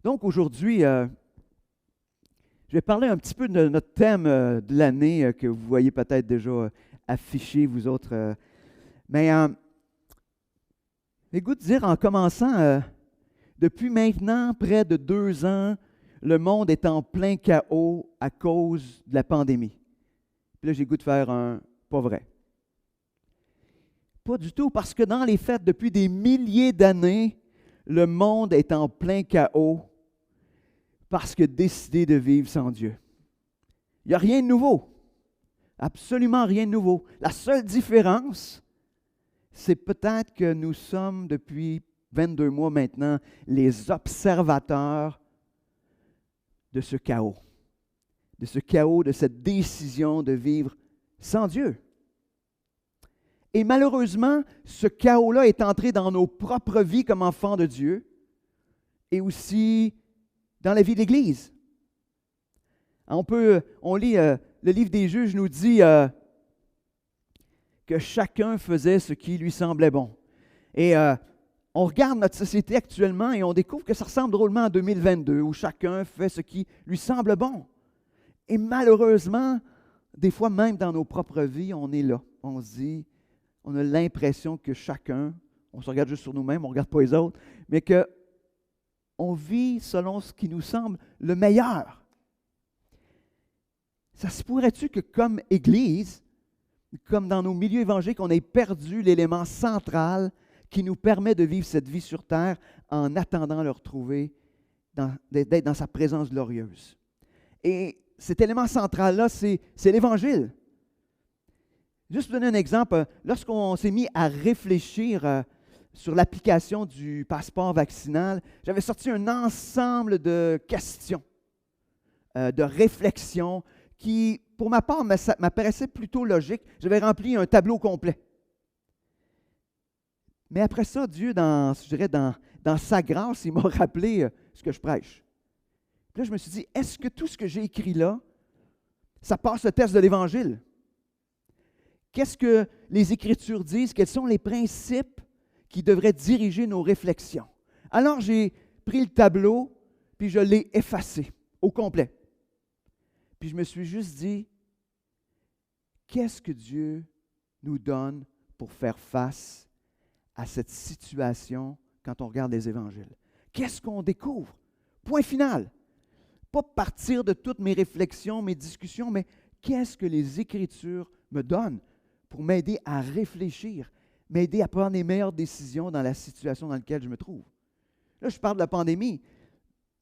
Donc aujourd'hui, je vais parler un petit peu de notre thème de l'année que vous voyez peut-être déjà affiché, vous autres. Mais j'ai le goût de dire en commençant, depuis maintenant près de 2 ans, le monde est en plein chaos à cause de la pandémie. Puis là, j'ai le goût de faire un pas vrai. Pas du tout, parce que dans les faits, depuis des milliers d'années, le monde est en plein chaos parce qu'il a décidé de vivre sans Dieu. Il n'y a rien de nouveau. Absolument rien de nouveau. La seule différence, c'est peut-être que nous sommes depuis 22 mois maintenant les observateurs de ce chaos. De ce chaos, de cette décision de vivre sans Dieu. Et malheureusement, ce chaos-là est entré dans nos propres vies comme enfants de Dieu et aussi dans la vie de l'Église. On lit le livre des Juges nous dit que chacun faisait ce qui lui semblait bon. Et on regarde notre société actuellement et on découvre que ça ressemble drôlement à 2022 où chacun fait ce qui lui semble bon. Et malheureusement, des fois même dans nos propres vies, on est là. On se dit, on a l'impression que chacun, on se regarde juste sur nous-mêmes, on ne regarde pas les autres, mais qu'on vit selon ce qui nous semble le meilleur. Ça se pourrait-tu que comme Église, comme dans nos milieux évangéliques, on ait perdu l'élément central qui nous permet de vivre cette vie sur terre en attendant le retrouver, d'être dans sa présence glorieuse. Et cet élément central-là, c'est l'Évangile. Juste pour donner un exemple, lorsqu'on s'est mis à réfléchir sur l'application du passeport vaccinal, j'avais sorti un ensemble de questions, de réflexions qui, pour ma part, m'apparaissaient plutôt logiques. J'avais rempli un tableau complet. Mais après ça, Dieu, dans sa grâce, il m'a rappelé ce que je prêche. Puis là, je me suis dit, est-ce que tout ce que j'ai écrit là, ça passe le test de l'Évangile? Qu'est-ce que les Écritures disent? Quels sont les principes qui devraient diriger nos réflexions? Alors, j'ai pris le tableau, puis je l'ai effacé au complet. Puis je me suis juste dit, qu'est-ce que Dieu nous donne pour faire face à cette situation quand on regarde les Évangiles? Qu'est-ce qu'on découvre? Point final. Pas partir de toutes mes réflexions, mes discussions, mais qu'est-ce que les Écritures me donnent pour m'aider à réfléchir, m'aider à prendre les meilleures décisions dans la situation dans laquelle je me trouve. Là, je parle de la pandémie,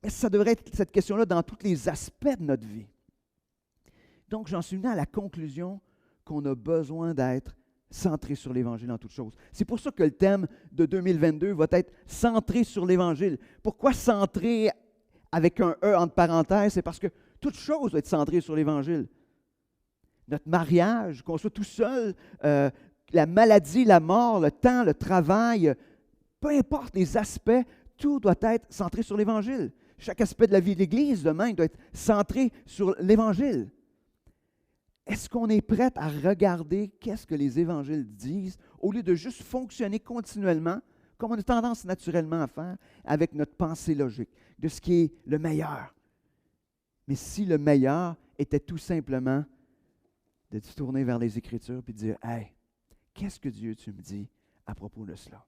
mais ça devrait être cette question-là dans tous les aspects de notre vie. Donc, j'en suis venu à la conclusion qu'on a besoin d'être centré sur l'Évangile en toutes choses. C'est pour ça que le thème de 2022 va être centré sur l'Évangile. Pourquoi centré avec un « e » entre parenthèses? C'est parce que toute chose doit être centrée sur l'Évangile. Notre mariage, qu'on soit tout seul, la maladie, la mort, le temps, le travail, peu importe les aspects, tout doit être centré sur l'Évangile. Chaque aspect de la vie de l'Église, de même, doit être centré sur l'Évangile. Est-ce qu'on est prêt à regarder qu'est-ce que les Évangiles disent au lieu de juste fonctionner continuellement, comme on a tendance naturellement à faire avec notre pensée logique, de ce qui est le meilleur? Mais si le meilleur était tout simplement de se tourner vers les Écritures et de dire « Hey, qu'est-ce que Dieu tu me dis à propos de cela? »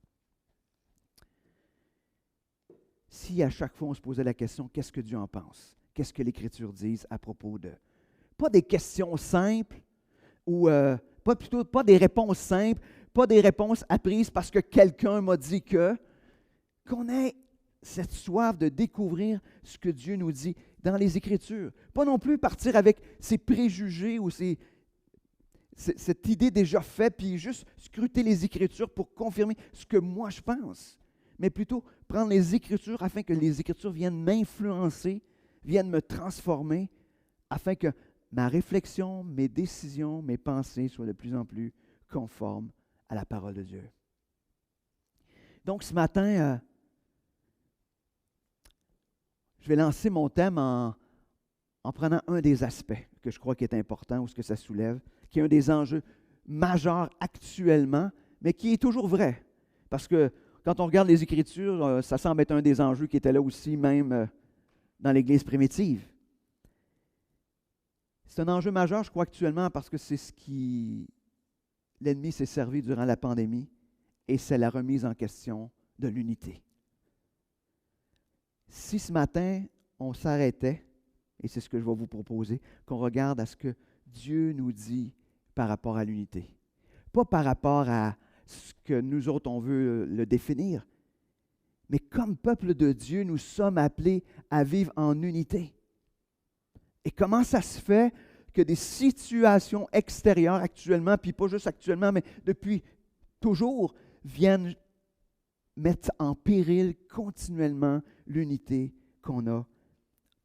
Si à chaque fois on se posait la question « Qu'est-ce que Dieu en pense? Qu'est-ce que l'Écriture dit à propos de... » Pas des questions simples ou pas des réponses simples, pas des réponses apprises parce que quelqu'un m'a dit qu'on ait cette soif de découvrir ce que Dieu nous dit dans les Écritures. Pas non plus partir avec ses préjugés ou cette idée déjà faite, puis juste scruter les Écritures pour confirmer ce que moi je pense, mais plutôt prendre les Écritures afin que les Écritures viennent m'influencer, viennent me transformer, afin que ma réflexion, mes décisions, mes pensées soient de plus en plus conformes à la parole de Dieu. Donc ce matin, je vais lancer mon thème en prenant un des aspects que je crois qui est important ou ce que ça soulève, qui est un des enjeux majeurs actuellement, mais qui est toujours vrai. Parce que quand on regarde les Écritures, ça semble être un des enjeux qui était là aussi même dans l'Église primitive. C'est un enjeu majeur, je crois, actuellement, parce que c'est ce qui l'ennemi s'est servi durant la pandémie, et c'est la remise en question de l'unité. Si ce matin, on s'arrêtait, et c'est ce que je vais vous proposer, qu'on regarde à ce que Dieu nous dit par rapport à l'unité. Pas par rapport à ce que nous autres, on veut le définir, mais comme peuple de Dieu, nous sommes appelés à vivre en unité. Et comment ça se fait que des situations extérieures actuellement, puis pas juste actuellement, mais depuis toujours, viennent mettre en péril continuellement l'unité qu'on a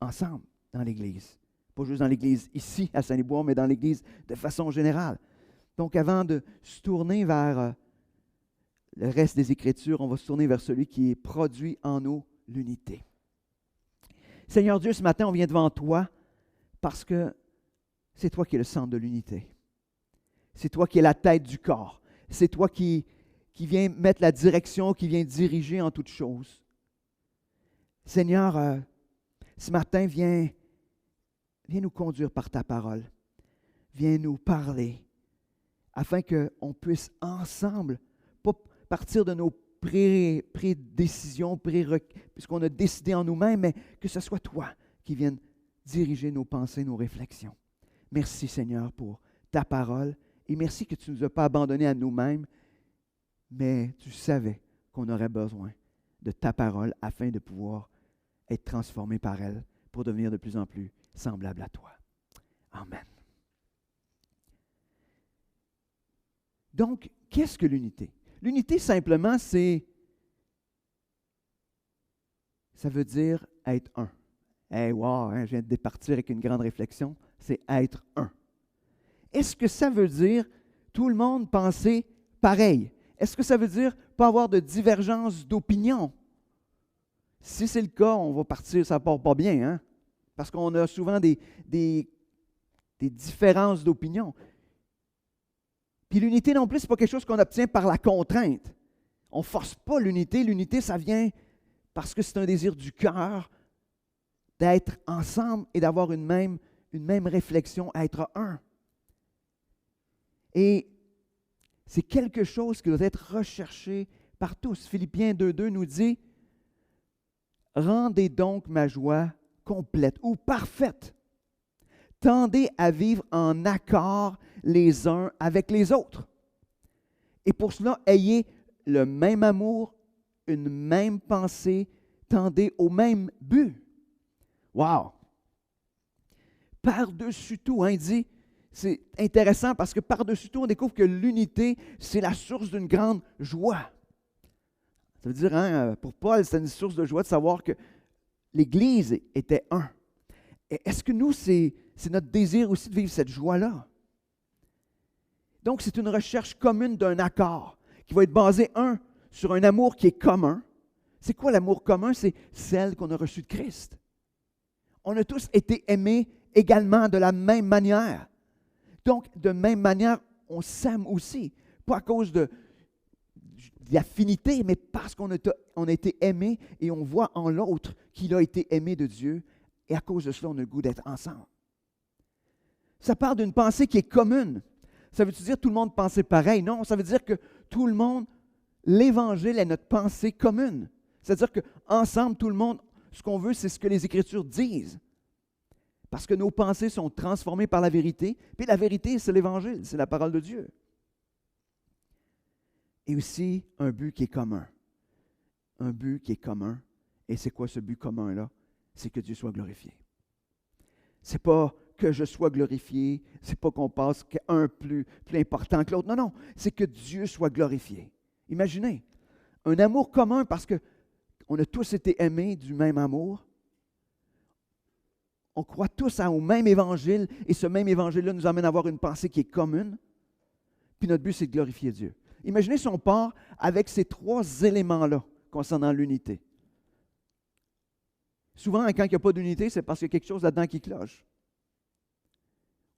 ensemble dans l'Église. Pas juste dans l'Église ici, à Saint-Liboire, mais dans l'Église de façon générale. Donc, avant de se tourner vers le reste des Écritures, on va se tourner vers celui qui produit en nous l'unité. Seigneur Dieu, ce matin, on vient devant toi parce que c'est toi qui es le centre de l'unité. C'est toi qui es la tête du corps. C'est toi qui viens mettre la direction, qui viens diriger en toutes choses. Seigneur, ce matin, viens nous conduire par ta parole. Viens nous parler afin qu'on puisse ensemble, pas partir de nos prédécisions, puisqu'on a décidé en nous-mêmes, mais que ce soit toi qui viennes diriger nos pensées, nos réflexions. Merci Seigneur pour ta parole et merci que tu ne nous as pas abandonnés à nous-mêmes, mais tu savais qu'on aurait besoin de ta parole afin de pouvoir être transformés par elle pour devenir de plus en plus semblables à toi. Amen. Donc, qu'est-ce que l'unité? L'unité, simplement, ça veut dire être un. Hey, wow, je viens de départir avec une grande réflexion. C'est être un. Est-ce que ça veut dire tout le monde penser pareil? Est-ce que ça veut dire pas avoir de divergence d'opinion? Si c'est le cas, on va partir, ça ne part pas bien, hein? Parce qu'on a souvent des différences d'opinion. Puis l'unité non plus, ce n'est pas quelque chose qu'on obtient par la contrainte. On ne force pas l'unité. L'unité, ça vient parce que c'est un désir du cœur d'être ensemble et d'avoir une même réflexion, être un. Et c'est quelque chose qui doit être recherché par tous. Philippiens 2.2 nous dit « Rendez donc ma joie complète ou parfaite. Tendez à vivre en accord les uns avec les autres. Et pour cela, ayez le même amour, une même pensée, tendez au même but. » Wow! Par-dessus tout, il dit, c'est intéressant parce que par-dessus tout, on découvre que l'unité, c'est la source d'une grande joie. Ça veut dire, pour Paul, c'est une source de joie de savoir que l'Église était un. Et est-ce que nous, c'est notre désir aussi de vivre cette joie-là? Donc, c'est une recherche commune d'un accord qui va être basé, sur un amour qui est commun. C'est quoi l'amour commun? C'est celle qu'on a reçue de Christ. On a tous été aimés également de la même manière. Donc, de même manière, on s'aime aussi. Pas à cause de l'affinité, mais parce qu'on a été aimé et on voit en l'autre qu'il a été aimé de Dieu. Et à cause de cela, on a le goût d'être ensemble. Ça part d'une pensée qui est commune. Ça veut-tu dire que tout le monde pensait pareil? Non, ça veut dire que tout le monde, l'Évangile est notre pensée commune. C'est-à-dire qu'ensemble, tout le monde, ce qu'on veut, c'est ce que les Écritures disent. Parce que nos pensées sont transformées par la vérité. Puis la vérité, c'est l'Évangile, c'est la parole de Dieu. Et aussi, un but qui est commun. Un but qui est commun. Et c'est quoi ce but commun-là? C'est que Dieu soit glorifié. C'est pas que je sois glorifié, c'est pas qu'on passe qu'un plus important que l'autre. Non, non, c'est que Dieu soit glorifié. Imaginez, un amour commun parce qu'on a tous été aimés du même amour. On croit tous au même évangile et ce même évangile-là nous amène à avoir une pensée qui est commune. Puis notre but, c'est de glorifier Dieu. Imaginez si on part avec ces trois éléments-là concernant l'unité. Souvent, quand il n'y a pas d'unité, c'est parce qu'il y a quelque chose là-dedans qui cloche.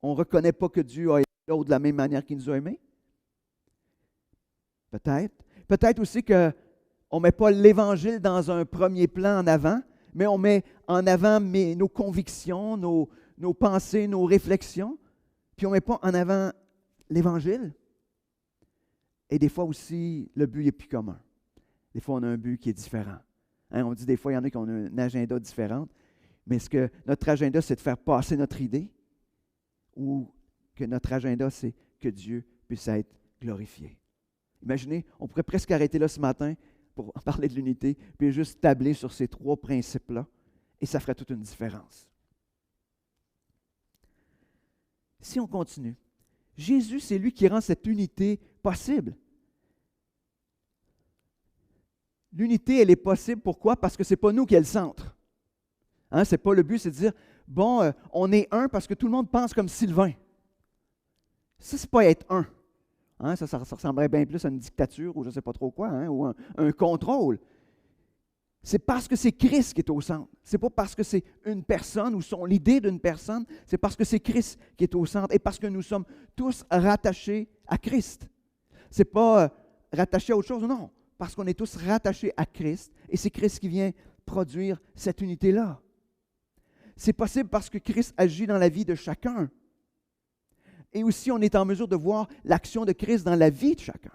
On ne reconnaît pas que Dieu a aimé l'autre de la même manière qu'il nous a aimés. Peut-être. Peut-être aussi qu'on ne met pas l'Évangile dans un premier plan en avant, mais on met en avant nos convictions, nos pensées, nos réflexions, puis on ne met pas en avant l'Évangile. Et des fois aussi, le but est plus commun. Des fois, on a un but qui est différent. Hein, on dit des fois, il y en a qui ont un agenda différent, mais est-ce que notre agenda, c'est de faire passer notre idée ou que notre agenda, c'est que Dieu puisse être glorifié? Imaginez, on pourrait presque arrêter là ce matin pour parler de l'unité, puis juste tabler sur ces 3 principes-là, et ça ferait toute une différence. Si on continue, Jésus, c'est lui qui rend cette unité possible. L'unité, elle est possible, pourquoi? Parce que ce n'est pas nous qui est le centre. Hein, c'est pas le but, c'est de dire, bon, on est un parce que tout le monde pense comme Sylvain. Ça, c'est pas être un. Hein, ça ressemblerait bien plus à une dictature ou je ne sais pas trop quoi, hein, ou un contrôle. C'est parce que c'est Christ qui est au centre. Ce n'est pas parce que c'est une personne ou son l'idée d'une personne, c'est parce que c'est Christ qui est au centre et parce que nous sommes tous rattachés à Christ. Ce n'est pas rattaché à autre chose, non, parce qu'on est tous rattachés à Christ et c'est Christ qui vient produire cette unité-là. C'est possible parce que Christ agit dans la vie de chacun. Et aussi, on est en mesure de voir l'action de Christ dans la vie de chacun.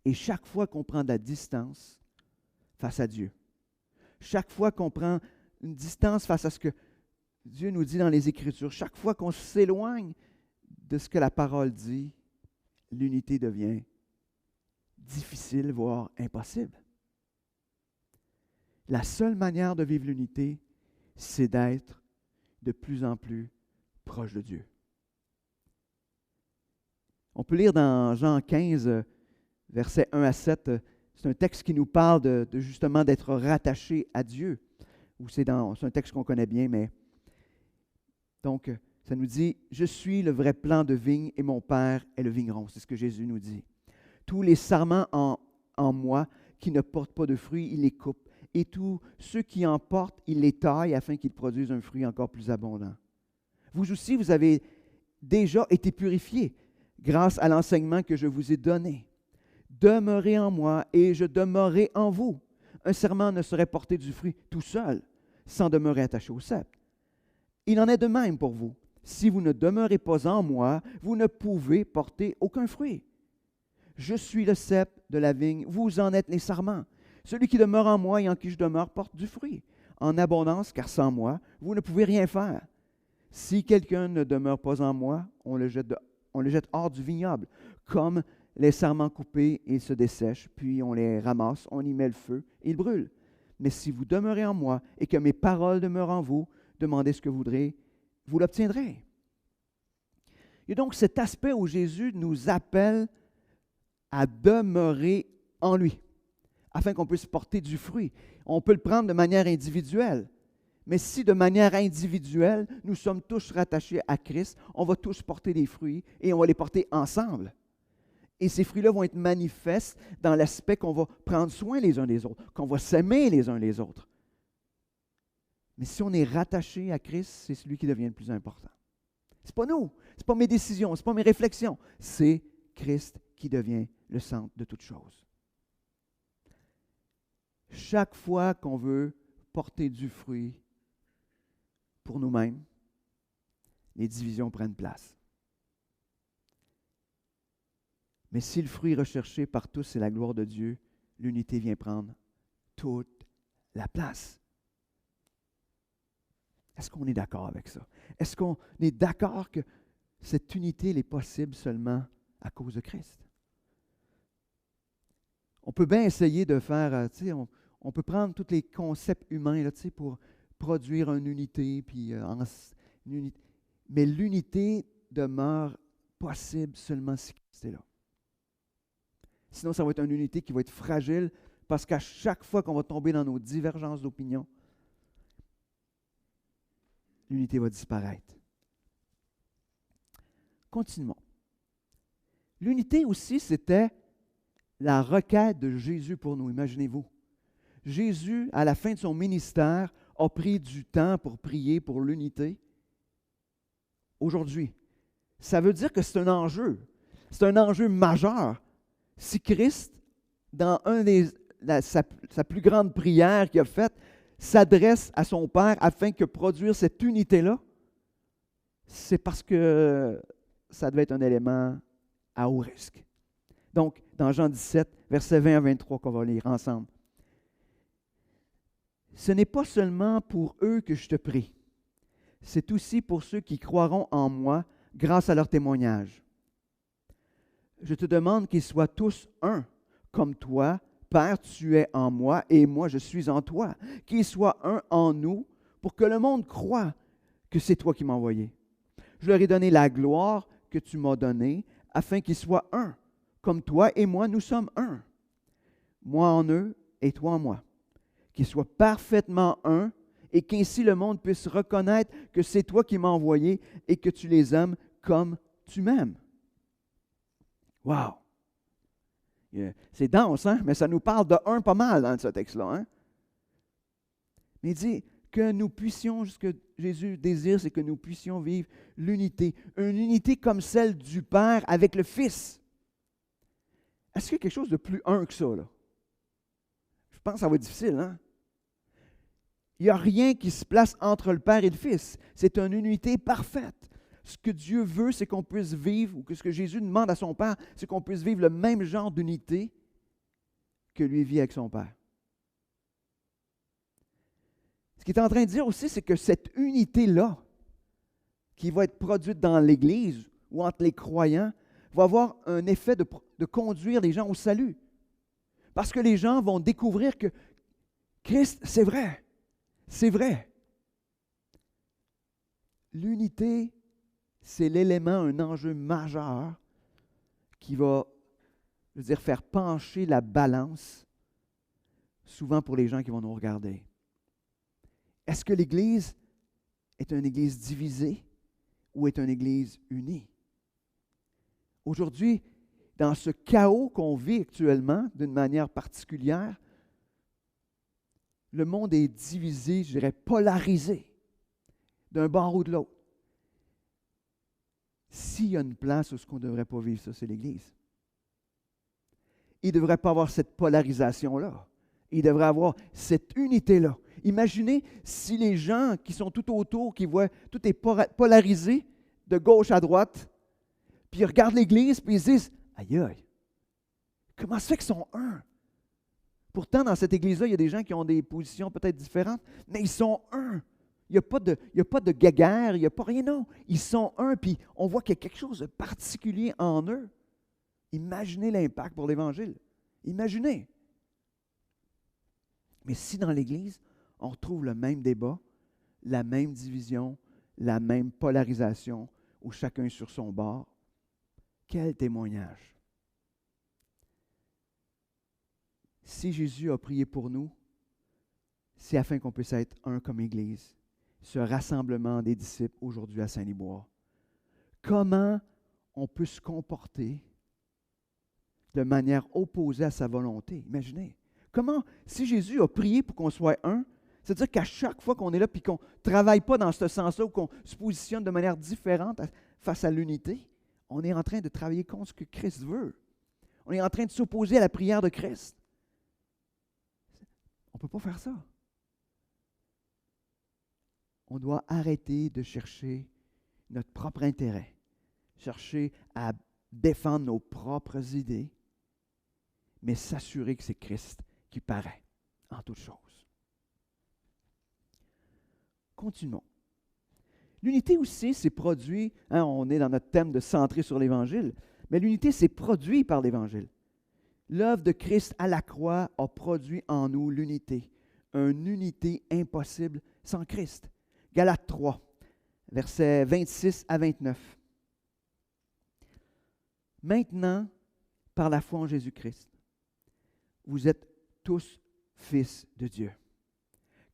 Et chaque fois qu'on prend de la distance face à Dieu, chaque fois qu'on prend une distance face à ce que Dieu nous dit dans les Écritures, chaque fois qu'on s'éloigne de ce que la parole dit, l'unité devient difficile, voire impossible. La seule manière de vivre l'unité, c'est d'être de plus en plus proche de Dieu. On peut lire dans Jean 15, versets 1 à 7, c'est un texte qui nous parle de justement d'être rattaché à Dieu. Ou c'est un texte qu'on connaît bien, mais donc ça nous dit « Je suis le vrai plant de vigne et mon Père est le vigneron ». C'est ce que Jésus nous dit. Tous les sarments en moi qui ne portent pas de fruits, il les coupe. Et tous ceux qui en portent, il les taille afin qu'ils produisent un fruit encore plus abondant. Vous aussi, vous avez déjà été purifiés grâce à l'enseignement que je vous ai donné. Demeurez en moi et je demeurerai en vous. Un serment ne saurait porter du fruit tout seul, sans demeurer attaché au cep. Il en est de même pour vous. Si vous ne demeurez pas en moi, vous ne pouvez porter aucun fruit. Je suis le cep de la vigne, vous en êtes les sarments. Celui qui demeure en moi et en qui je demeure porte du fruit, en abondance, car sans moi, vous ne pouvez rien faire. Si quelqu'un ne demeure pas en moi, on le jette hors du vignoble, comme les sarments coupés, ils se dessèchent, puis on les ramasse, on y met le feu, et ils brûlent. Mais si vous demeurez en moi et que mes paroles demeurent en vous, demandez ce que vous voudrez, vous l'obtiendrez. Il y a donc cet aspect où Jésus nous appelle à demeurer en lui, afin qu'on puisse porter du fruit. On peut le prendre de manière individuelle. Mais si de manière individuelle, nous sommes tous rattachés à Christ, on va tous porter des fruits et on va les porter ensemble. Et ces fruits-là vont être manifestes dans l'aspect qu'on va prendre soin les uns des autres, qu'on va s'aimer les uns les autres. Mais si on est rattaché à Christ, c'est celui qui devient le plus important. Ce n'est pas nous, ce n'est pas mes décisions, ce n'est pas mes réflexions, c'est Christ qui devient le centre de toute chose. Chaque fois qu'on veut porter du fruit pour nous-mêmes, les divisions prennent place. Mais si le fruit recherché par tous est la gloire de Dieu, l'unité vient prendre toute la place. Est-ce qu'on est d'accord avec ça? Est-ce qu'on est d'accord que cette unité elle est possible seulement à cause de Christ? On peut bien essayer de faire, on peut prendre tous les concepts humains là, pour produire une unité, mais l'unité demeure possible seulement si Christ est là. Sinon, ça va être une unité qui va être fragile parce qu'à chaque fois qu'on va tomber dans nos divergences d'opinion, l'unité va disparaître. Continuons. L'unité aussi, c'était la requête de Jésus pour nous. Imaginez-vous. Jésus, à la fin de son ministère, a pris du temps pour prier pour l'unité. Aujourd'hui, ça veut dire que c'est un enjeu. C'est un enjeu majeur. Si Christ, dans un des sa plus grande prière qu'il a faite, s'adresse à son Père afin que produire cette unité-là, c'est parce que ça devait être un élément à haut risque. Donc, dans Jean 17, versets 20 à 23 qu'on va lire ensemble. Ce n'est pas seulement pour eux que je te prie, c'est aussi pour ceux qui croiront en moi grâce à leur témoignage. Je te demande qu'ils soient tous un, comme toi, Père, tu es en moi et moi je suis en toi. Qu'ils soient un en nous pour que le monde croie que c'est toi qui m'as envoyé. Je leur ai donné la gloire que tu m'as donnée afin qu'ils soient un, comme toi et moi nous sommes un. Moi en eux et toi en moi. Qu'ils soient parfaitement un et qu'ainsi le monde puisse reconnaître que c'est toi qui m'as envoyé et que tu les aimes comme tu m'aimes. Wow! C'est dense, hein? Mais ça nous parle de un pas mal dans ce texte-là. Hein? Mais il dit que nous puissions, ce que Jésus désire, c'est que nous puissions vivre l'unité. Une unité comme celle du Père avec le Fils. Est-ce qu'il y a quelque chose de plus un que ça, là? Je pense que ça va être difficile, hein? Il n'y a rien qui se place entre le Père et le Fils. C'est une unité parfaite. Ce que Dieu veut, c'est qu'on puisse vivre, ou que ce que Jésus demande à son Père, c'est qu'on puisse vivre le même genre d'unité que lui vit avec son Père. Ce qu'il est en train de dire aussi, c'est que cette unité-là, qui va être produite dans l'Église ou entre les croyants, va avoir un effet de conduire les gens au salut. Parce que les gens vont découvrir que Christ, c'est vrai. C'est vrai. L'unité, c'est l'élément, un enjeu majeur qui va, je veux dire, faire pencher la balance, souvent pour les gens qui vont nous regarder. Est-ce que l'Église est une Église divisée ou est une Église unie? Aujourd'hui, dans ce chaos qu'on vit actuellement, d'une manière particulière, le monde est divisé, je dirais, polarisé, d'un bord ou de l'autre. S'il y a une place où ce qu'on ne devrait pas vivre ça, c'est l'Église. Il ne devrait pas avoir cette polarisation-là. Il devrait avoir cette unité-là. Imaginez si les gens qui sont tout autour, qui voient tout est polarisé de gauche à droite, puis ils regardent l'Église, puis ils se disent « Aïe, aïe, comment ça fait qu'ils sont un? » Pourtant, dans cette Église-là, il y a des gens qui ont des positions peut-être différentes, mais ils sont un. Il n'y a pas de guéguerre, il n'y a pas rien, non. Ils sont un, puis on voit qu'il y a quelque chose de particulier en eux. Imaginez l'impact pour l'Évangile. Imaginez. Mais si dans l'Église, on retrouve le même débat, la même division, la même polarisation, où chacun est sur son bord, quel témoignage! Si Jésus a prié pour nous, c'est afin qu'on puisse être un comme Église. Ce rassemblement des disciples aujourd'hui à Saint-Liboire. Comment on peut se comporter de manière opposée à sa volonté? Imaginez. Comment, si Jésus a prié pour qu'on soit un, c'est-à-dire qu'à chaque fois qu'on est là et qu'on ne travaille pas dans ce sens-là ou qu'on se positionne de manière différente face à l'unité, on est en train de travailler contre ce que Christ veut. On est en train de s'opposer à la prière de Christ. On ne peut pas faire ça. On doit arrêter de chercher notre propre intérêt, chercher à défendre nos propres idées, mais s'assurer que c'est Christ qui paraît en toutes choses. Continuons. L'unité aussi, c'est produit, on est dans notre thème de centrer sur l'Évangile, mais l'unité, c'est produit par l'Évangile. L'œuvre de Christ à la croix a produit en nous l'unité, une unité impossible sans Christ. Galates 3, versets 26 à 29. Maintenant, par la foi en Jésus-Christ, vous êtes tous fils de Dieu.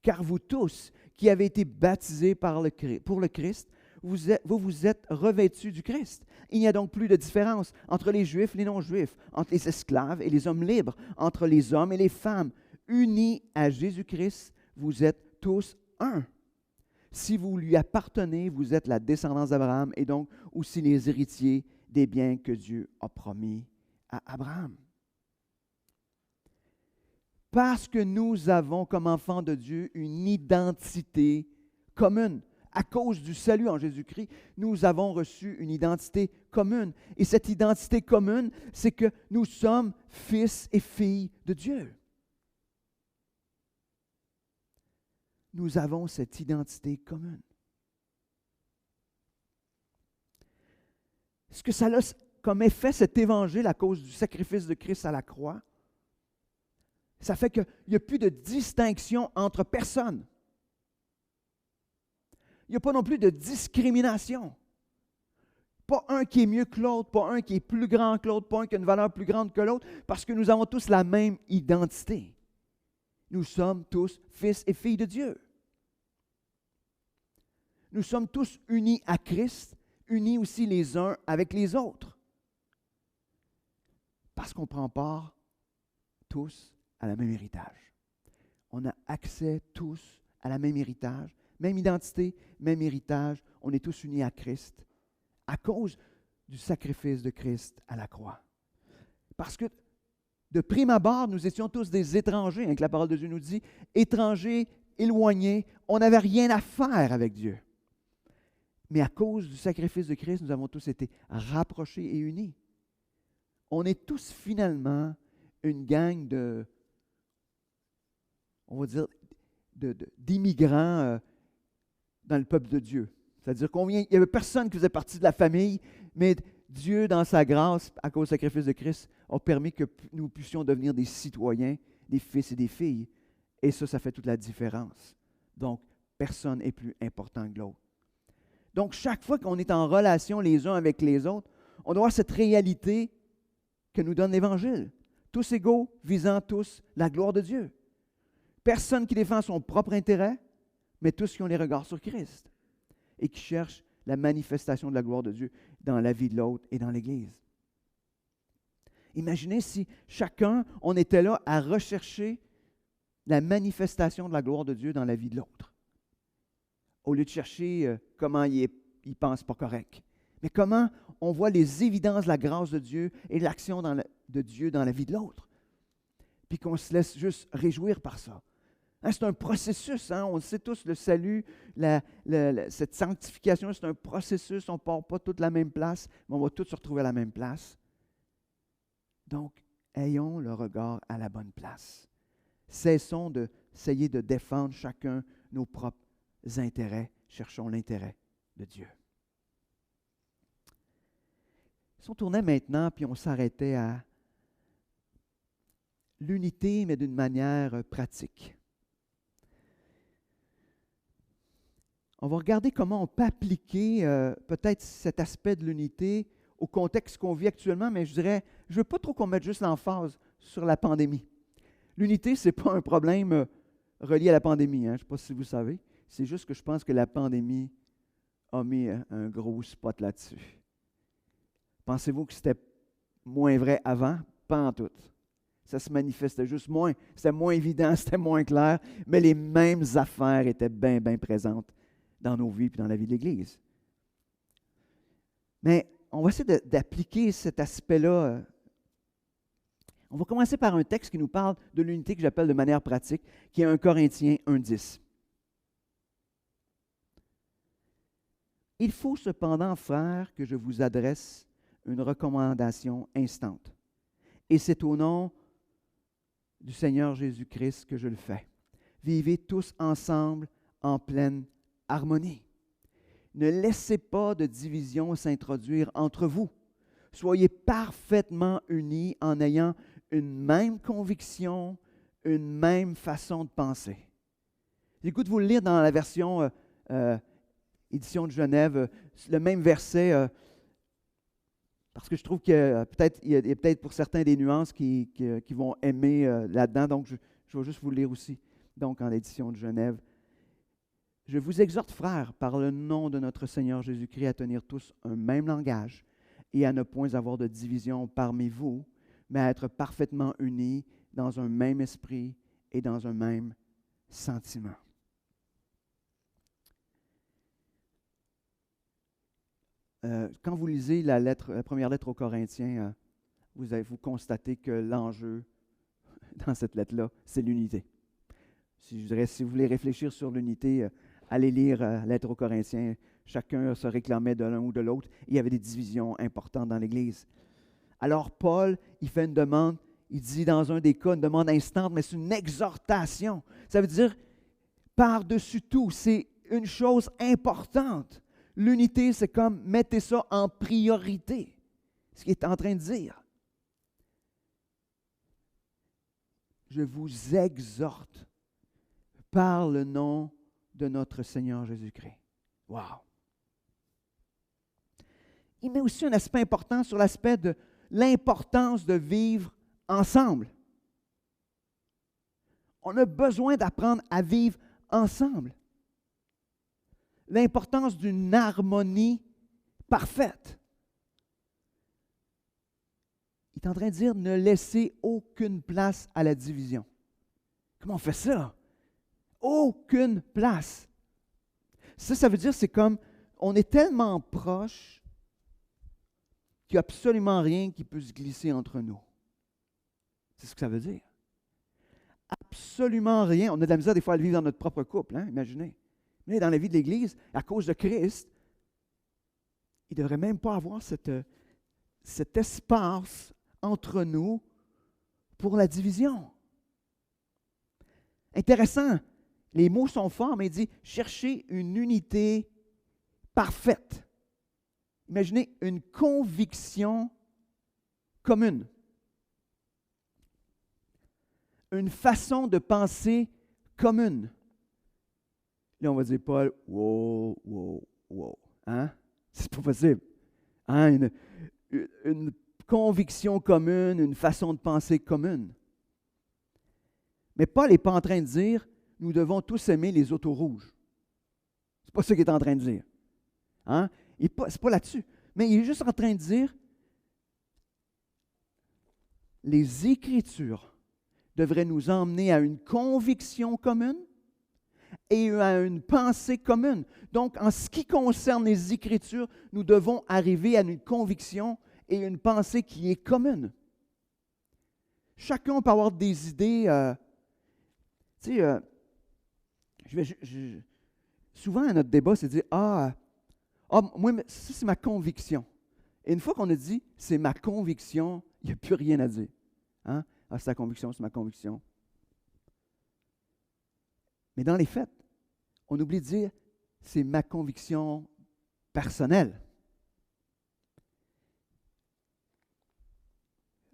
Car vous tous qui avez été baptisés pour le Christ, vous êtes revêtus du Christ. Il n'y a donc plus de différence entre les Juifs et les non-Juifs, entre les esclaves et les hommes libres, entre les hommes et les femmes. Unis à Jésus-Christ, vous êtes tous un. Si vous lui appartenez, vous êtes la descendance d'Abraham et donc aussi les héritiers des biens que Dieu a promis à Abraham. Parce que nous avons, comme enfants de Dieu, une identité commune. À cause du salut en Jésus-Christ, nous avons reçu une identité commune. Et cette identité commune, c'est que nous sommes fils et filles de Dieu. Nous avons cette identité commune. Ce que ça a comme effet, cet évangile, à cause du sacrifice de Christ à la croix, ça fait qu'il n'y a plus de distinction entre personnes. Il n'y a pas non plus de discrimination. Pas un qui est mieux que l'autre, pas un qui est plus grand que l'autre, pas un qui a une valeur plus grande que l'autre, parce que nous avons tous la même identité. Nous sommes tous fils et filles de Dieu. Nous sommes tous unis à Christ, unis aussi les uns avec les autres. Parce qu'on prend part tous à la même héritage. On a accès tous à la même héritage, même identité, même héritage. On est tous unis à Christ à cause du sacrifice de Christ à la croix. Parce que de prime abord, nous étions tous des étrangers, hein, que la parole de Dieu nous dit, étrangers, éloignés, on n'avait rien à faire avec Dieu. Mais à cause du sacrifice de Christ, nous avons tous été rapprochés et unis. On est tous finalement une gang on va dire, d'immigrants dans le peuple de Dieu. C'est-à-dire qu'il n'y avait personne qui faisait partie de la famille, mais Dieu, dans sa grâce, à cause du sacrifice de Christ, a permis que nous puissions devenir des citoyens, des fils et des filles. Et ça fait toute la différence. Donc, personne n'est plus important que l'autre. Donc, chaque fois qu'on est en relation les uns avec les autres, on doit avoir cette réalité que nous donne l'Évangile. Tous égaux, visant tous la gloire de Dieu. Personne qui défend son propre intérêt, mais tous qui ont les regards sur Christ et qui cherchent la manifestation de la gloire de Dieu dans la vie de l'autre et dans l'Église. Imaginez si chacun, on était là à rechercher la manifestation de la gloire de Dieu dans la vie de l'autre. Au lieu de chercher comment il pense pas correct. Mais comment on voit les évidences de la grâce de Dieu et l'action de Dieu dans la vie de l'autre. Puis qu'on se laisse juste réjouir par ça. Hein, c'est un processus, hein, on le sait tous, le salut, cette sanctification, c'est un processus, on ne part pas tous de la même place, mais on va tous se retrouver à la même place. Donc, ayons le regard à la bonne place. Cessons d'essayer de défendre chacun nos propres intérêts, cherchons l'intérêt de Dieu. Si on tournait maintenant, puis on s'arrêtait à l'unité, mais d'une manière pratique. On va regarder comment on peut appliquer peut-être cet aspect de l'unité au contexte qu'on vit actuellement, mais je dirais, je ne veux pas trop qu'on mette juste l'emphase sur la pandémie. L'unité, ce n'est pas un problème relié à la pandémie, hein, je ne sais pas si vous savez. C'est juste que je pense que la pandémie a mis un gros spot là-dessus. Pensez-vous que c'était moins vrai avant? Pas en tout. Ça se manifestait juste moins. C'était moins évident, c'était moins clair, mais les mêmes affaires étaient bien, bien présentes dans nos vies et dans la vie de l'Église. Mais on va essayer d'appliquer cet aspect-là. On va commencer par un texte qui nous parle de l'unité que j'appelle de manière pratique, qui est 1 Corinthiens 1,10. Il faut cependant, frères, que je vous adresse une recommandation instante. Et c'est au nom du Seigneur Jésus-Christ que je le fais. Vivez tous ensemble en pleine harmonie. Ne laissez pas de division s'introduire entre vous. Soyez parfaitement unis en ayant une même conviction, une même façon de penser. J'écoute vous le lire dans la version édition de Genève, le même verset, parce que je trouve que il y a peut-être pour certains des nuances qui vont aimer là-dedans, donc je vais juste vous le lire aussi, donc en édition de Genève. Je vous exhorte, frères, par le nom de notre Seigneur Jésus-Christ, à tenir tous un même langage et à ne point avoir de division parmi vous, mais à être parfaitement unis dans un même esprit et dans un même sentiment. Quand vous lisez la première lettre aux Corinthiens, vous constatez que l'enjeu dans cette lettre-là, c'est l'unité. Je dirais, si vous voulez réfléchir sur l'unité, allez lire la lettre aux Corinthiens. Chacun se réclamait de l'un ou de l'autre. Il y avait des divisions importantes dans l'Église. Alors Paul, il fait une demande, il dit dans un des cas, une demande instante, mais c'est une exhortation. Ça veut dire, par-dessus tout, c'est une chose importante. L'unité, c'est comme, mettez ça en priorité. Ce qu'il est en train de dire. Je vous exhorte par le nom de notre Seigneur Jésus-Christ. Wow! Il met aussi un aspect important sur l'aspect de l'importance de vivre ensemble. On a besoin d'apprendre à vivre ensemble. L'importance d'une harmonie parfaite. Il est en train de dire ne laissez aucune place à la division. Comment on fait ça? Aucune place. Ça veut dire c'est comme on est tellement proche qu'il n'y a absolument rien qui peut se glisser entre nous. C'est ce que ça veut dire. Absolument rien. On a de la misère des fois à le vivre dans notre propre couple, hein? Imaginez. Mais dans la vie de l'Église, à cause de Christ, il ne devrait même pas avoir cet espace entre nous pour la division. Intéressant. Les mots sont forts, mais il dit « cherchez une unité parfaite ». Imaginez une conviction commune. Une façon de penser commune. Là, on va dire, Paul, wow, wow, wow. Hein? C'est pas possible. Hein? Une conviction commune, une façon de penser commune. Mais Paul n'est pas en train de dire, nous devons tous aimer les autos rouges. C'est pas ça qu'il est en train de dire. Hein? C'est pas là-dessus. Mais il est juste en train de dire, les Écritures devraient nous emmener à une conviction commune et à une pensée commune. Donc, en ce qui concerne les Écritures, nous devons arriver à une conviction et une pensée qui est commune. Chacun peut avoir des idées. Tu sais, souvent à notre débat, c'est de dire moi, ça c'est ma conviction. Et une fois qu'on a dit c'est ma conviction, il n'y a plus rien à dire. Hein? Ah, c'est ta conviction, c'est ma conviction. Mais dans les faits, on oublie de dire c'est ma conviction personnelle.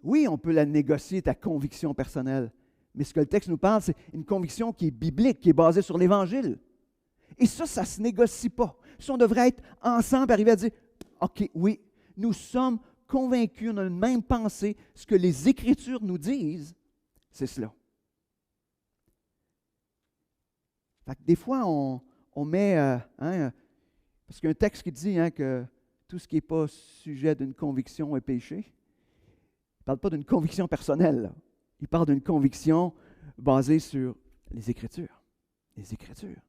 Oui, on peut la négocier, ta conviction personnelle. Mais ce que le texte nous parle, c'est une conviction qui est biblique, qui est basée sur l'Évangile. Et ça ne se négocie pas. Si on devrait être ensemble, arriver à dire, OK, oui, nous sommes convaincus, on a une même pensée, ce que les Écritures nous disent, c'est cela. Fait que des fois, on met, parce qu'il y a un texte qui dit que tout ce qui n'est pas sujet d'une conviction est péché. Il ne parle pas d'une conviction personnelle, là. Il parle d'une conviction basée sur les Écritures. Les Écritures.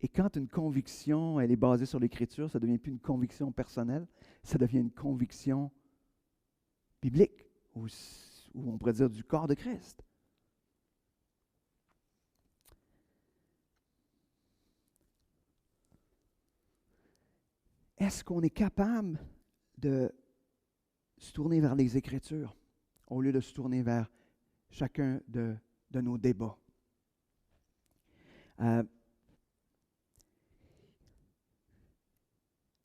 Et quand une conviction, elle est basée sur l'Écriture, ça ne devient plus une conviction personnelle, ça devient une conviction biblique, ou on pourrait dire du corps de Christ. Est-ce qu'on est capable de se tourner vers les Écritures au lieu de se tourner vers chacun de nos débats?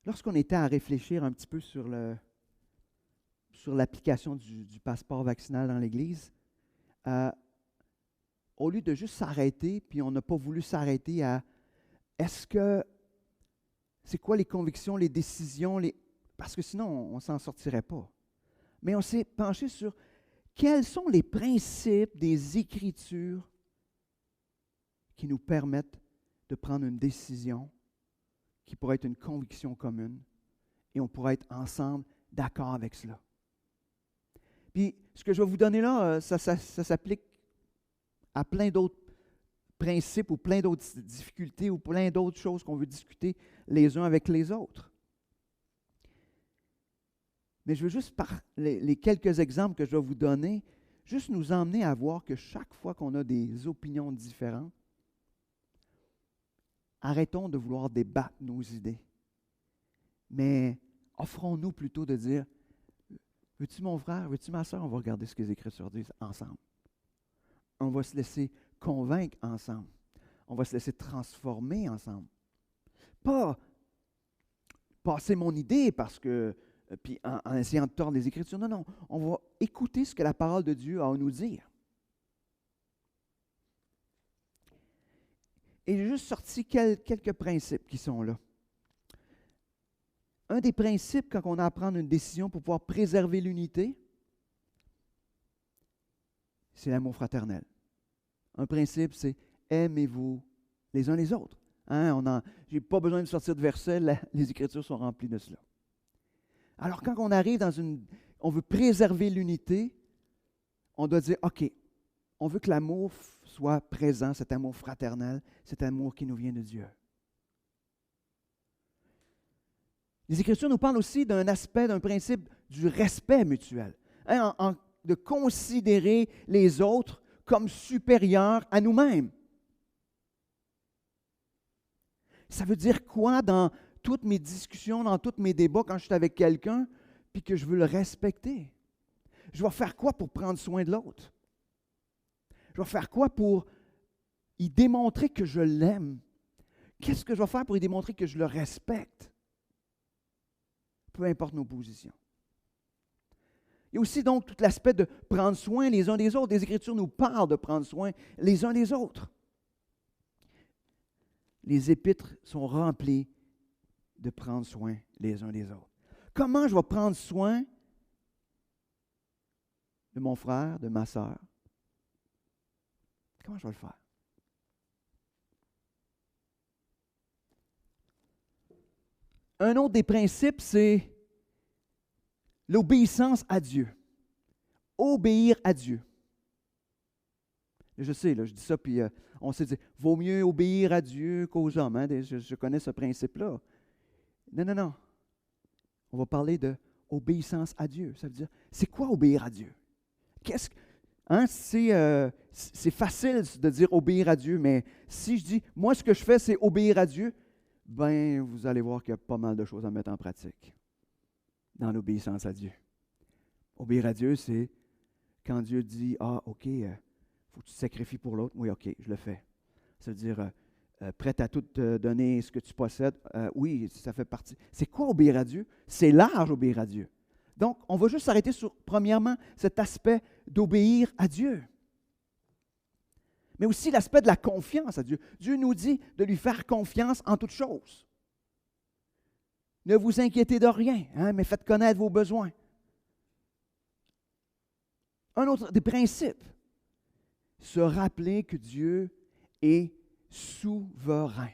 Lorsqu'on était à réfléchir un petit peu sur l'application du passeport vaccinal dans l'Église, au lieu de juste s'arrêter, puis on n'a pas voulu s'arrêter à c'est quoi les convictions, les décisions, parce que sinon on ne s'en sortirait pas. Mais on s'est penché sur quels sont les principes des Écritures qui nous permettent de prendre une décision qui pourrait être une conviction commune, et on pourrait être ensemble d'accord avec cela. Puis, ce que je vais vous donner là, ça s'applique à plein d'autres principes ou plein d'autres difficultés ou plein d'autres choses qu'on veut discuter les uns avec les autres. Mais je veux juste, par les quelques exemples que je vais vous donner, juste nous emmener à voir que chaque fois qu'on a des opinions différentes, arrêtons de vouloir débattre nos idées. Mais offrons-nous plutôt de dire, veux-tu mon frère, veux-tu ma soeur, on va regarder ce que les Écritures disent ensemble. On va se laisser convaincre ensemble. On va se laisser transformer ensemble. Pas passer mon idée parce que, puis en essayant de tordre les Écritures. Non, non, on va écouter ce que la parole de Dieu a à nous dire. Et j'ai juste sorti quelques principes qui sont là. Un des principes, quand on a à prendre une décision pour pouvoir préserver l'unité, c'est l'amour fraternel. Un principe, c'est aimez-vous les uns les autres. Hein, je n'ai pas besoin de sortir de versets, les Écritures sont remplies de cela. Alors, quand on arrive on veut préserver l'unité, on doit dire, OK, on veut que l'amour soit présent, cet amour fraternel, cet amour qui nous vient de Dieu. Les Écritures nous parlent aussi d'un aspect, d'un principe du respect mutuel. Hein, de considérer les autres comme supérieurs à nous-mêmes. Ça veut dire quoi dans toutes mes discussions, dans tous mes débats, quand je suis avec quelqu'un, puis que je veux le respecter? Je vais faire quoi pour prendre soin de l'autre? Je vais faire quoi pour y démontrer que je l'aime? Qu'est-ce que je vais faire pour y démontrer que je le respecte? Peu importe nos positions. Il y a aussi donc tout l'aspect de prendre soin les uns des autres. Les Écritures nous parlent de prendre soin les uns des autres. Les épîtres sont remplies de prendre soin les uns des autres. Comment je vais prendre soin de mon frère, de ma sœur? Comment je vais le faire? Un autre des principes, c'est l'obéissance à Dieu. Obéir à Dieu. Je sais, là, je dis ça, puis on s'est dit, vaut mieux obéir à Dieu qu'aux hommes. Hein? Je connais ce principe-là. Non, non, non. On va parler d'obéissance à Dieu. Ça veut dire, c'est quoi obéir à Dieu? C'est facile de dire obéir à Dieu, mais si je dis, moi, ce que je fais, c'est obéir à Dieu, ben, vous allez voir qu'il y a pas mal de choses à mettre en pratique dans l'obéissance à Dieu. Obéir à Dieu, c'est quand Dieu dit, OK, faut que tu te sacrifies pour l'autre. Oui, OK, je le fais. Ça veut dire, prêt à tout te donner ce que tu possèdes. Oui, ça fait partie. C'est quoi obéir à Dieu? C'est large, obéir à Dieu. Donc, on va juste s'arrêter sur, premièrement, cet aspect d'obéir à Dieu. Mais aussi l'aspect de la confiance à Dieu. Dieu nous dit de lui faire confiance en toutes choses. Ne vous inquiétez de rien, mais faites connaître vos besoins. Un autre des principes, se rappeler que Dieu est souverain.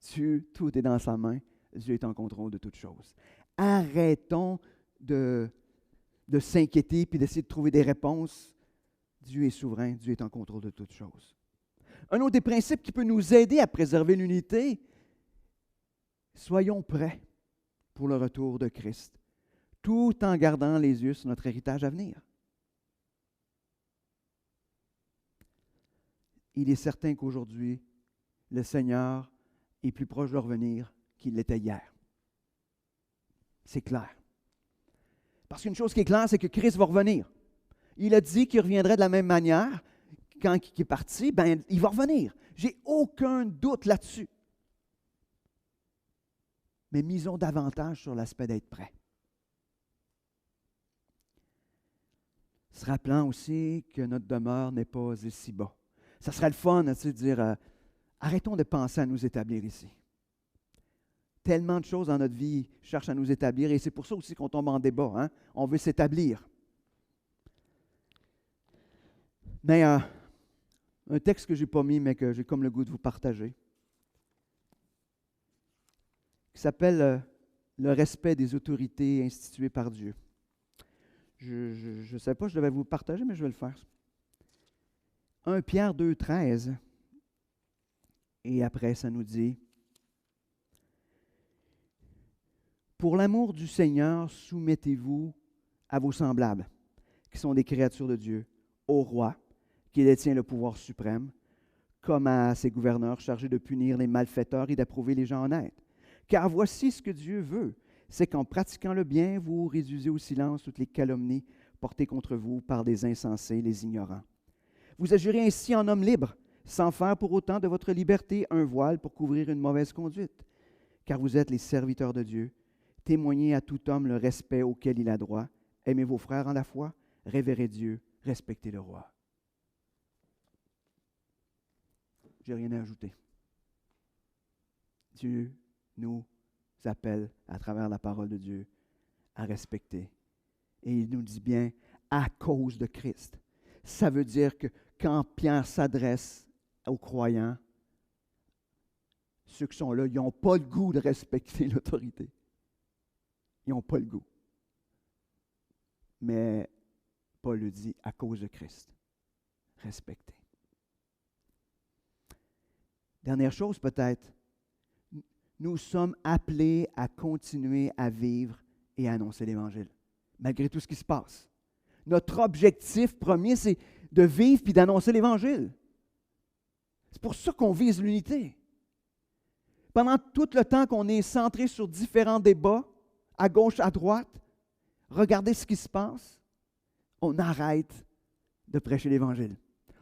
Dieu, tout est dans sa main. Dieu est en contrôle de toutes choses. Arrêtons de s'inquiéter puis d'essayer de trouver des réponses. Dieu est souverain, Dieu est en contrôle de toutes choses. Un autre des principes qui peut nous aider à préserver l'unité, soyons prêts pour le retour de Christ, tout en gardant les yeux sur notre héritage à venir. Il est certain qu'aujourd'hui, le Seigneur est plus proche de revenir qu'il l'était hier. C'est clair. Parce qu'une chose qui est claire, c'est que Christ va revenir. Il a dit qu'il reviendrait de la même manière. Quand il est parti, il va revenir. J'ai aucun doute là-dessus. Mais misons davantage sur l'aspect d'être prêt. Se rappelant aussi que notre demeure n'est pas ici-bas. Ça serait le fun de dire, arrêtons de penser à nous établir ici. Tellement de choses dans notre vie cherchent à nous établir et c'est pour ça aussi qu'on tombe en débat. Hein? On veut s'établir. Mais un texte que je n'ai pas mis, mais que j'ai comme le goût de vous partager, qui s'appelle le respect des autorités instituées par Dieu. Je ne sais pas, je devais vous partager, mais je vais le faire. 1 Pierre 2, 13. Et après, ça nous dit, Pour l'amour du Seigneur, soumettez-vous à vos semblables, qui sont des créatures de Dieu, au roi, qui détient le pouvoir suprême, comme à ses gouverneurs chargés de punir les malfaiteurs et d'approuver les gens honnêtes. Car voici ce que Dieu veut, c'est qu'en pratiquant le bien, vous réduisez au silence toutes les calomnies portées contre vous par des insensés, les ignorants. Vous agirez ainsi en homme libre, sans faire pour autant de votre liberté un voile pour couvrir une mauvaise conduite. Car vous êtes les serviteurs de Dieu. Témoignez à tout homme le respect auquel il a droit. Aimez vos frères en la foi, révérez Dieu, respectez le roi. Je n'ai rien à ajouter. Dieu nous appelle à travers la parole de Dieu à respecter. Et il nous dit bien à cause de Christ. Ça veut dire que quand Pierre s'adresse aux croyants, ceux qui sont là, ils n'ont pas le goût de respecter l'autorité. Ils n'ont pas le goût. Mais Paul le dit à cause de Christ. Respectez. Dernière chose peut-être, nous sommes appelés à continuer à vivre et à annoncer l'Évangile, malgré tout ce qui se passe. Notre objectif premier, c'est de vivre puis d'annoncer l'Évangile. C'est pour ça qu'on vise l'unité. Pendant tout le temps qu'on est centré sur différents débats, à gauche, à droite, regardez ce qui se passe, on arrête de prêcher l'Évangile.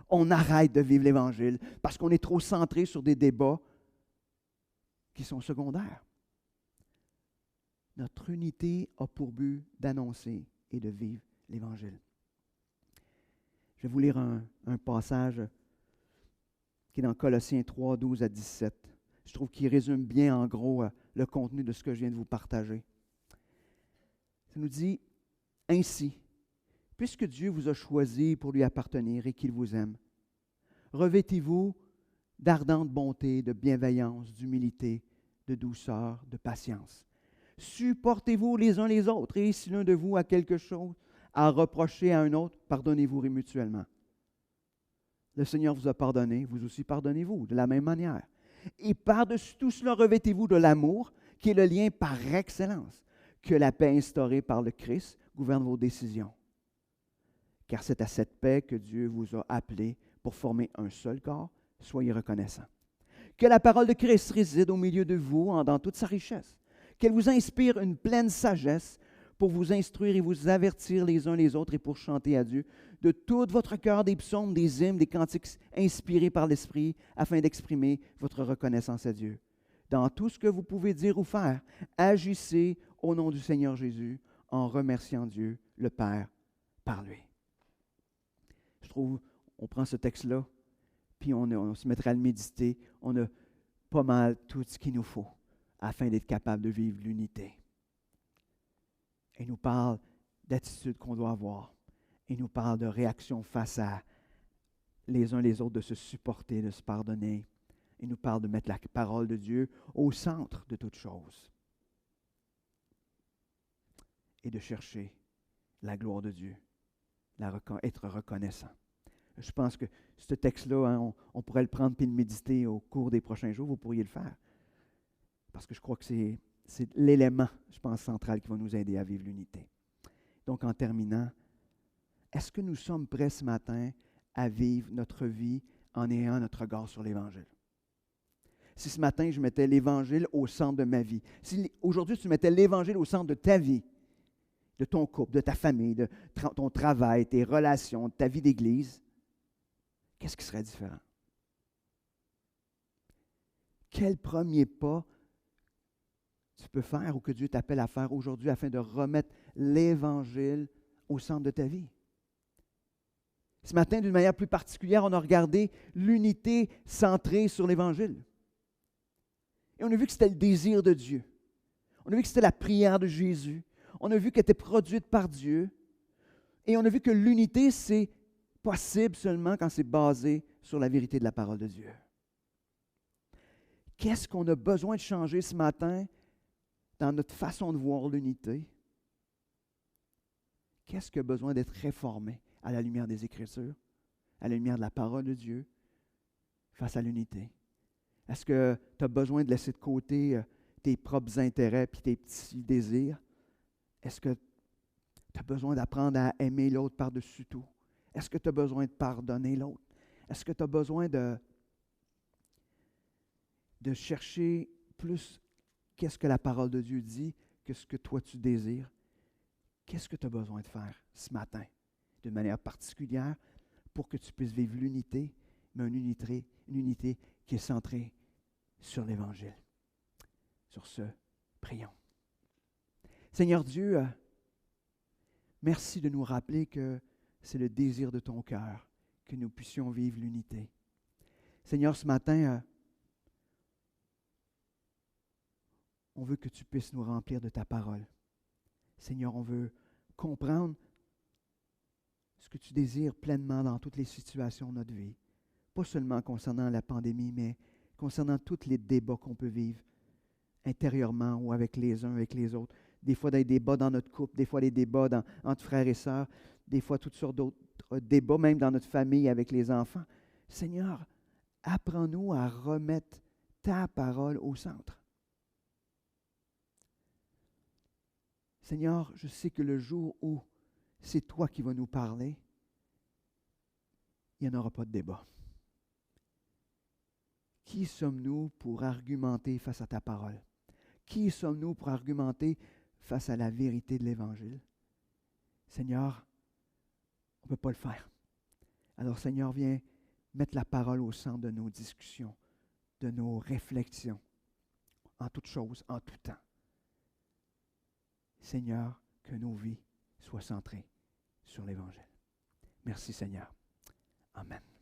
On arrête de vivre l'Évangile parce qu'on est trop centré sur des débats qui sont secondaires. Notre unité a pour but d'annoncer et de vivre l'Évangile. Je vais vous lire un passage qui est dans Colossiens 3, 12 à 17. Je trouve qu'il résume bien en gros le contenu de ce que je viens de vous partager. Ça nous dit, « Ainsi, puisque Dieu vous a choisi pour lui appartenir et qu'il vous aime, revêtez-vous d'ardente bonté, de bienveillance, d'humilité, de douceur, de patience. Supportez-vous les uns les autres, et si l'un de vous a quelque chose à reprocher à un autre, pardonnez-vous mutuellement. Le Seigneur vous a pardonné, vous aussi pardonnez-vous de la même manière. Et par-dessus tout cela, revêtez-vous de l'amour, qui est le lien par excellence, que la paix instaurée par le Christ gouverne vos décisions. Car c'est à cette paix que Dieu vous a appelés pour former un seul corps, soyez reconnaissants. Que la parole de Christ réside au milieu de vous dans toute sa richesse, qu'elle vous inspire une pleine sagesse pour vous instruire et vous avertir les uns les autres et pour chanter à Dieu de tout votre cœur des psaumes, des hymnes, des cantiques inspirés par l'Esprit afin d'exprimer votre reconnaissance à Dieu. Dans tout ce que vous pouvez dire ou faire, agissez au nom du Seigneur Jésus en remerciant Dieu, le Père, par lui. Je trouve, on prend ce texte-là, puis on se mettrait à le méditer. On a pas mal tout ce qu'il nous faut afin d'être capable de vivre l'unité. Il nous parle d'attitude qu'on doit avoir. Il nous parle de réaction face à les uns les autres, de se supporter, de se pardonner. Il nous parle de mettre la parole de Dieu au centre de toute chose et de chercher la gloire de Dieu, être reconnaissant. Je pense que ce texte-là, hein, on pourrait le prendre et le méditer au cours des prochains jours. Vous pourriez le faire. Parce que je crois que c'est l'élément, je pense, central qui va nous aider à vivre l'unité. Donc, en terminant, est-ce que nous sommes prêts ce matin à vivre notre vie en ayant notre regard sur l'Évangile? Si ce matin, je mettais l'Évangile au centre de ma vie, si aujourd'hui, tu mettais l'Évangile au centre de ta vie, de ton couple, de ta famille, de ton travail, tes relations, de ta vie d'Église, qu'est-ce qui serait différent? Quel premier pas tu peux faire ou que Dieu t'appelle à faire aujourd'hui afin de remettre l'Évangile au centre de ta vie? Ce matin, d'une manière plus particulière, on a regardé l'unité centrée sur l'Évangile. Et on a vu que c'était le désir de Dieu. On a vu que c'était la prière de Jésus. On a vu qu'elle était produite par Dieu. Et on a vu que l'unité, c'est possible seulement quand c'est basé sur la vérité de la parole de Dieu. Qu'est-ce qu'on a besoin de changer ce matin dans notre façon de voir l'unité? Qu'est-ce qui a besoin d'être réformé à la lumière des Écritures, à la lumière de la parole de Dieu, face à l'unité? Est-ce que tu as besoin de laisser de côté tes propres intérêts puis tes petits désirs? Est-ce que tu as besoin d'apprendre à aimer l'autre par-dessus tout? Est-ce que tu as besoin de pardonner l'autre? Est-ce que tu as besoin de chercher plus qu'est-ce que la parole de Dieu dit que ce que toi tu désires? Qu'est-ce que tu as besoin de faire ce matin, d'une manière particulière, pour que tu puisses vivre l'unité, mais une unité qui est centrée sur l'Évangile. Sur ce, prions. Seigneur Dieu, merci de nous rappeler que c'est le désir de ton cœur que nous puissions vivre l'unité. Seigneur, ce matin, on veut que tu puisses nous remplir de ta parole. Seigneur, on veut comprendre ce que tu désires pleinement dans toutes les situations de notre vie. Pas seulement concernant la pandémie, mais concernant tous les débats qu'on peut vivre intérieurement ou avec les uns, avec les autres. Des fois, des débats dans notre couple, des fois des débats entre frères et sœurs, des fois toutes sortes d'autres débats, même dans notre famille avec les enfants. Seigneur, apprends-nous à remettre ta parole au centre. Seigneur, je sais que le jour où c'est toi qui vas nous parler, il n'y en aura pas de débat. Qui sommes-nous pour argumenter face à ta parole? Qui sommes-nous pour argumenter face à la vérité de l'Évangile? Seigneur, on ne peut pas le faire. Alors Seigneur, viens mettre la parole au centre de nos discussions, de nos réflexions, en toutes choses, en tout temps. Seigneur, que nos vies soient centrées sur l'Évangile. Merci Seigneur. Amen.